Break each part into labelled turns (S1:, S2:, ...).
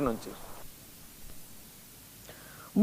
S1: నుంచి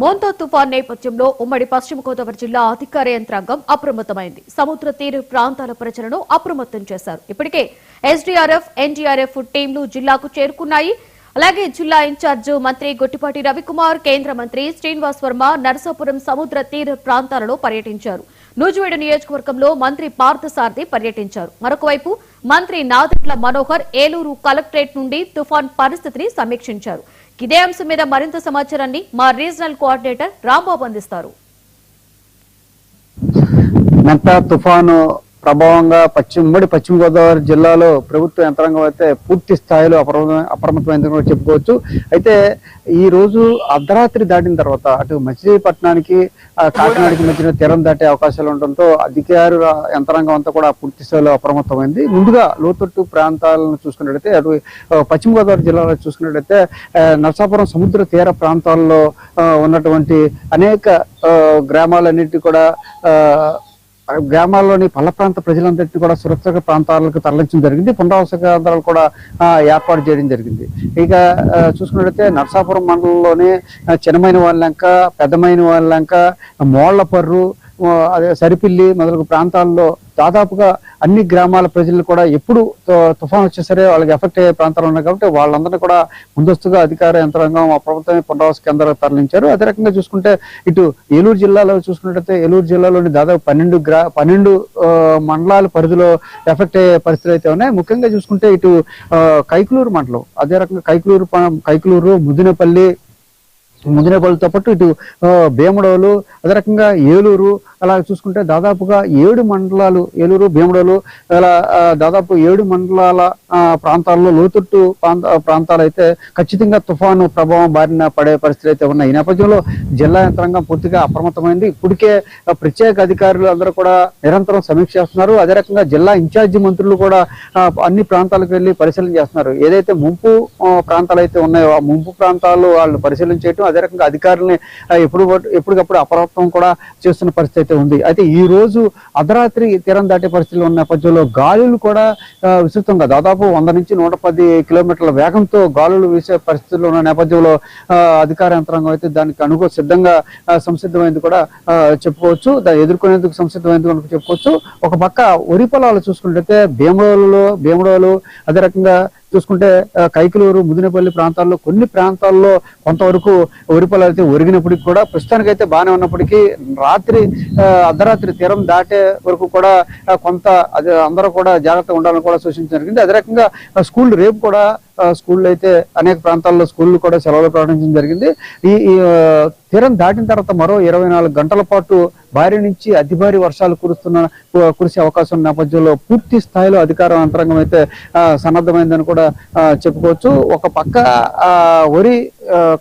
S2: మోంతా తుఫాన్ నేపథ్యంలో ఉమ్మడి పశ్చిమ గోదావరి జిల్లా అధికార యంత్రాంగం అప్రమత్తమైంది. సముద్ర తీర ప్రాంతాల ప్రజలను అప్రమత్తం చేశారు. ఇప్పటికే ఎస్డీఆర్ఎఫ్, ఎన్డీఆర్ఎఫ్ టీంలు జిల్లాకు చేరుకున్నాయి. అలాగే జిల్లా ఇన్ఛార్జ్ మంత్రి గొట్టిపాటి రవికుమార్, కేంద్ర మంత్రి శ్రీనివాస్ వర్మ నరసాపురం సముద్ర తీర ప్రాంతాలలో పర్యటించారు. నూజివీడు నియోజకవర్గంలో మంత్రి పార్థసారథి పర్యటించారు. మరొకవైపు మంత్రి నాదెండ్ల మనోహర్ ఏలూరు కలెక్టరేట్ నుండి తుఫాన్ పరిస్థితిని సమీక్షించారు. ఇదే అంశం మీద మరింత సమాచారాన్ని మా రీజనల్ కోఆర్డినేటర్ రాంబాబు అందిస్తారు.
S3: మోంతా తుఫాను ప్రభావంగా ఉమ్మడి పశ్చిమ గోదావరి జిల్లాలో ప్రభుత్వ యంత్రాంగం అయితే పూర్తి స్థాయిలో అప్రమత్తమైందని కూడా చెప్పుకోవచ్చు. అయితే ఈ రోజు అర్ధరాత్రి దాటిన తర్వాత అటు మచిలీపట్నానికి కాకినాడకి మధ్యన తీరం దాటే అవకాశాలు ఉండడంతో అధికారుల యంత్రాంగం అంతా కూడా పూర్తి స్థాయిలో అప్రమత్తమైంది. ముందుగా లోతట్టు ప్రాంతాలను చూసుకున్నట్లయితే అటు పశ్చిమ గోదావరి జిల్లాలో చూసుకున్నట్లయితే నరసాపురం సముద్ర తీర ప్రాంతాల్లో ఉన్నటువంటి అనేక గ్రామాలన్నిటి కూడా గ్రామాల్లోని పల్ల ప్రాంత ప్రజలందరినీ కూడా సురక్షిత ప్రాంతాలకు తరలించడం జరిగింది. పునరావాస కేంద్రాలు కూడా ఏర్పాటు చేయడం జరిగింది. ఇక చూసుకున్నట్లయితే నరసాపురం మండలంలోనే చిన్నమైన వాళ్ళంక, పెద్దమైన వాళ్ళంక, మోళ్లపర్రు, అదే సరిపిల్లి మొదలగు ప్రాంతాల్లో దాదాపుగా అన్ని గ్రామాల ప్రజలు కూడా ఎప్పుడు తుఫాన్ వచ్చే సరే వాళ్ళకి ఎఫెక్ట్ అయ్యే ప్రాంతాలు ఉన్నాయి కాబట్టి వాళ్ళందరినీ కూడా ముందస్తుగా అధికార యంత్రాంగం ప్రభుత్వమే పునరావాస కేంద్రాలకు తరలించారు. అదే రకంగా చూసుకుంటే ఇటు ఏలూరు జిల్లాలో చూసుకున్నట్టయితే ఏలూరు జిల్లాలోని దాదాపు 12 మండలాల పరిధిలో ఎఫెక్ట్ అయ్యే పరిస్థితులు అయితే ఉన్నాయి. ముఖ్యంగా చూసుకుంటే ఇటు కైకులూరు మండలం, అదే రకంగా కైకులూరు ముదినేపల్లితో పాటు ఇటు భీమడోలు, అదే రకంగా ఏలూరు, అలా చూసుకుంటే దాదాపుగా 7 మండలాలు, ఏలూరు, భీమడోలు, అలా దాదాపు 7 మండలాల ప్రాంతాల్లో లోతట్టు ప్రాంతాలు అయితే ఖచ్చితంగా తుఫాను ప్రభావం బారిన పడే పరిస్థితులు అయితే ఉన్నాయి. ఈ నేపథ్యంలో జిల్లా యంత్రాంగం పూర్తిగా అప్రమత్తమైంది. ఇప్పటికే ప్రత్యేక అధికారులు అందరూ కూడా నిరంతరం సమీక్ష చేస్తున్నారు. అదే రకంగా జిల్లా ఇన్ఛార్జి మంత్రులు కూడా అన్ని ప్రాంతాలకు వెళ్ళి పరిశీలన చేస్తున్నారు. ఏదైతే ముంపు ప్రాంతాలు అయితే ఉన్నాయో ఆ ముంపు ప్రాంతాల్లో వాళ్ళు పరిశీలన చేయటం, అదే రకంగా అధికారులని ఎప్పటికప్పుడు అప్రమత్తం కూడా చేస్తున్న పరిస్థితి అయితే ఉంది. అయితే ఈ రోజు అర్ధరాత్రి తీరం దాటే పరిస్థితులు ఉన్న నేపథ్యంలో గాలులు కూడా విస్తృతంగా దాదాపు 100 నుంచి 110 కిలోమీటర్ల వేగంతో గాలులు వీసే పరిస్థితుల్లో ఉన్న నేపథ్యంలో అధికార యంత్రాంగం అయితే దానికి సిద్ధంగా సంసిద్ధమైంది కూడా చెప్పుకోవచ్చు. దాన్ని ఎదుర్కొనేందుకు సంసిద్ధమైంది కనుక చెప్పుకోవచ్చు. ఒక పక్క వరి పొలాలు చూసుకుంటే భీమడోలు, అదే రకంగా చూసుకుంటే కైకులూరు, ముదినేపల్లి ప్రాంతాల్లో కొన్ని ప్రాంతాల్లో కొంతవరకు వరి పొలాలు అయితే ఒరిగినప్పటికీ కూడా ప్రస్తుతానికైతే బాగానే ఉన్నప్పటికీ అర్ధరాత్రి తీరం దాటే వరకు కూడా కొంత అందరూ కూడా జాగ్రత్తగా ఉండాలని కూడా సూచించడం జరిగింది. అదే రకంగా రేపు కూడా స్కూళ్ళు అయితే అనేక ప్రాంతాల్లో స్కూళ్ళు కూడా సెలవులు ప్రకటించడం జరిగింది. ఈ తీరం దాటిన తర్వాత మరో 24 గంటల పాటు భారీ నుంచి అతి భారీ వర్షాలు కురిసే అవకాశం ఉన్న నేపథ్యంలో పూర్తి స్థాయిలో అధికార యంత్రాంగం అయితే సన్నద్ధమైందని కూడా చెప్పుకోవచ్చు. ఒక పక్క వరి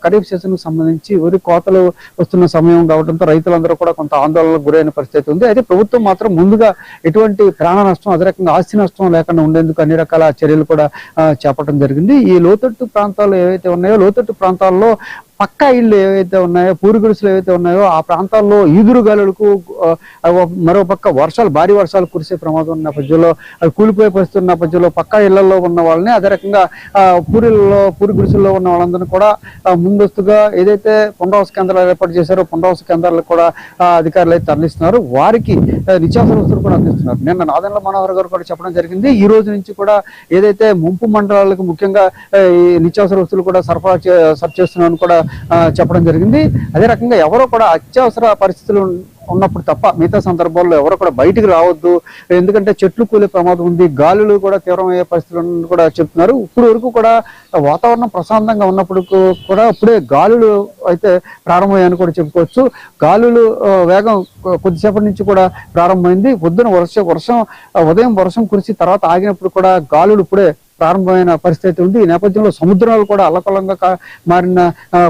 S3: ఖరీఫ్ సీజన్ కు సంబంధించి వరి కోతలు వస్తున్న సమయం కావడంతో రైతులందరూ కూడా కొంత ఆందోళనకు గురైన పరిస్థితి ఉంది. అయితే ప్రభుత్వం మాత్రం ముందుగా ఎటువంటి ప్రాణ నష్టం, అదే రకంగా ఆస్తి నష్టం లేకుండా ఉండేందుకు అన్ని రకాల చర్యలు కూడా చేపట్టడం జరిగింది. ఈ లోతట్టు ప్రాంతాలు ఏవైతే ఉన్నాయో లోతట్టు ప్రాంతాల్లో పక్కా ఇళ్ళు ఏవైతే ఉన్నాయో, పూరి గుడిసెలు ఏవైతే ఉన్నాయో ఆ ప్రాంతాల్లో ఈదురు గాలులకు మరోపక్క భారీ వర్షాలు కురిసే ప్రమాదం ఉన్న నేపథ్యంలో అవి కూలిపోయే పరిస్థితి ఉన్న నేపథ్యంలో పక్కా ఇళ్లలో ఉన్న వాళ్ళని, అదే రకంగా పూరి గుడిసెల్లో ఉన్న వాళ్ళందరినీ కూడా ముందస్తుగా ఏదైతే పునరావాస కేంద్రాలు ఏర్పాటు చేశారో పునరావాస కేంద్రాలకు కూడా అధికారులు అయితే తరలిస్తున్నారు. వారికి నిత్యావసర వస్తువులు కూడా అందిస్తున్నారు. నిన్న నాదెండ్ల మనోహర్ గారు కూడా చెప్పడం జరిగింది. ఈ రోజు నుంచి కూడా ఏదైతే ముంపు మండలాలకు ముఖ్యంగా ఈ నిత్యావసర వస్తువులు కూడా సరఫరా చేస్తున్నారని కూడా చెప్పడం జరిగింది. అదే రకంగా ఎవరో కూడా అత్యవసర పరిస్థితులు ఉన్నప్పుడు తప్ప మిగతా సందర్భాల్లో ఎవరు కూడా బయటికి రావద్దు, ఎందుకంటే చెట్లు కూలే ప్రమాదం ఉంది, గాలులు కూడా తీవ్రమయ్యే పరిస్థితులు కూడా చెప్తున్నారు. ఇప్పుడు వరకు కూడా వాతావరణం ప్రశాంతంగా ఉన్నప్పుడు కూడా ఇప్పుడే గాలులు అయితే ప్రారంభమయ్యాయని కూడా చెప్పుకోవచ్చు. గాలులు వేగం కొద్దిసేపటి నుంచి కూడా ప్రారంభమైంది. పొద్దున ఉదయం వర్షం కురిసి తర్వాత ఆగినప్పుడు కూడా గాలులు ఇప్పుడే ప్రారంభమైన పరిస్థితి ఉంది. ఈ నేపథ్యంలో సముద్రాలు కూడా అల్లకల్లంగా మారిన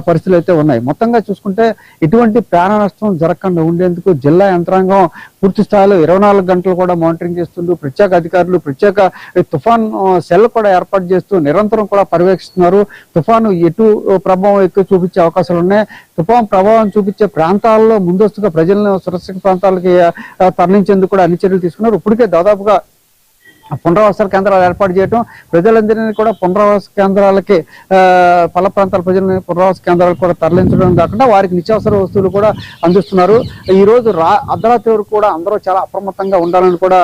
S3: పరిస్థితులు అయితే ఉన్నాయి. మొత్తంగా చూసుకుంటే ఇటువంటి ప్రాణ నష్టం జరగకుండా ఉండేందుకు జిల్లా యంత్రాంగం పూర్తి స్థాయిలో 24 గంటలు కూడా మానిటరింగ్ చేస్తుంటూ ప్రత్యేక అధికారులు ప్రత్యేక తుఫాన్ సెల్ కూడా ఏర్పాటు చేస్తూ నిరంతరం కూడా పర్యవేక్షిస్తున్నారు. తుఫాను ఎటు ప్రభావం ఎక్కువ చూపించే అవకాశాలు ఉన్నాయి. తుఫాన్ ప్రభావం చూపించే ప్రాంతాల్లో ముందస్తుగా ప్రజలను సురక్షిత ప్రాంతాలకి తరలించేందుకు కూడా అన్ని చర్యలు తీసుకున్నారు. ఇప్పటికే దాదాపుగా పునరావాస కేంద్రాలు ఏర్పాటు చేయడం, ప్రజలందరినీ కూడా పునరావాస కేంద్రాలకి పల్ల ప్రాంతాల ప్రజలని పునరావాస కేంద్రాలకు కూడా తరలించడం కాకుండా వారికి నిత్యావసర వస్తువులు కూడా అందిస్తున్నారు. ఈ రోజు అర్ధరాత్రి వరకు కూడా అందరూ చాలా అప్రమత్తంగా ఉండాలని కూడా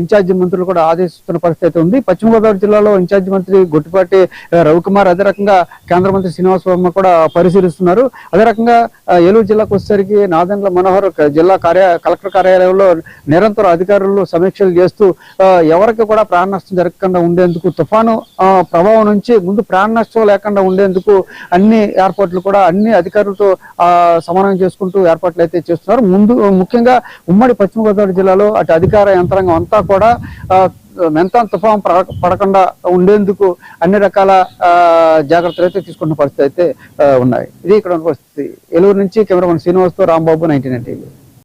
S3: ఇన్ఛార్జి మంత్రులు కూడా ఆదేశిస్తున్న పరిస్థితి ఉంది. పశ్చిమ గోదావరి జిల్లాలో ఇన్ఛార్జి మంత్రి గొట్టిపాటి రవికుమార్, అదే రకంగా కేంద్ర మంత్రి శ్రీనివాస్ వర్మ కూడా పరిశీలిస్తున్నారు. అదే రకంగా ఏలూరు జిల్లాకు వచ్చేసరికి నాదెండ్ల మనోహర్ జిల్లా కలెక్టర్ కార్యాలయంలో నిరంతర అధికారులు సమీక్షలు చేస్తూ ఎవరికి కూడా ప్రాణ నష్టం జరగకుండా ఉండేందుకు, తుఫాను ప్రభావం నుంచి ముందు ప్రాణ నష్టం లేకుండా ఉండేందుకు అన్ని ఏర్పాట్లు కూడా అన్ని అధికారులతో సమన్వయం చేసుకుంటూ ఏర్పాట్లు అయితే చేస్తున్నారు. ముఖ్యంగా ఉమ్మడి పశ్చిమ గోదావరి జిల్లాలో అటు అధికార యంత్రాంగం అంతా కూడా మెంతాన్ తుఫాన్ పడకుండా ఉండేందుకు అన్ని రకాల జాగ్రత్తలు అయితే తీసుకున్న పరిస్థితి అయితే ఉన్నాయి. ఇది ఇక్కడ ఉన్న పరిస్థితి. ఏలూరు నుంచి కెమెరామన్ శ్రీనివాస్తో రాంబాబు, 19 టీవీ.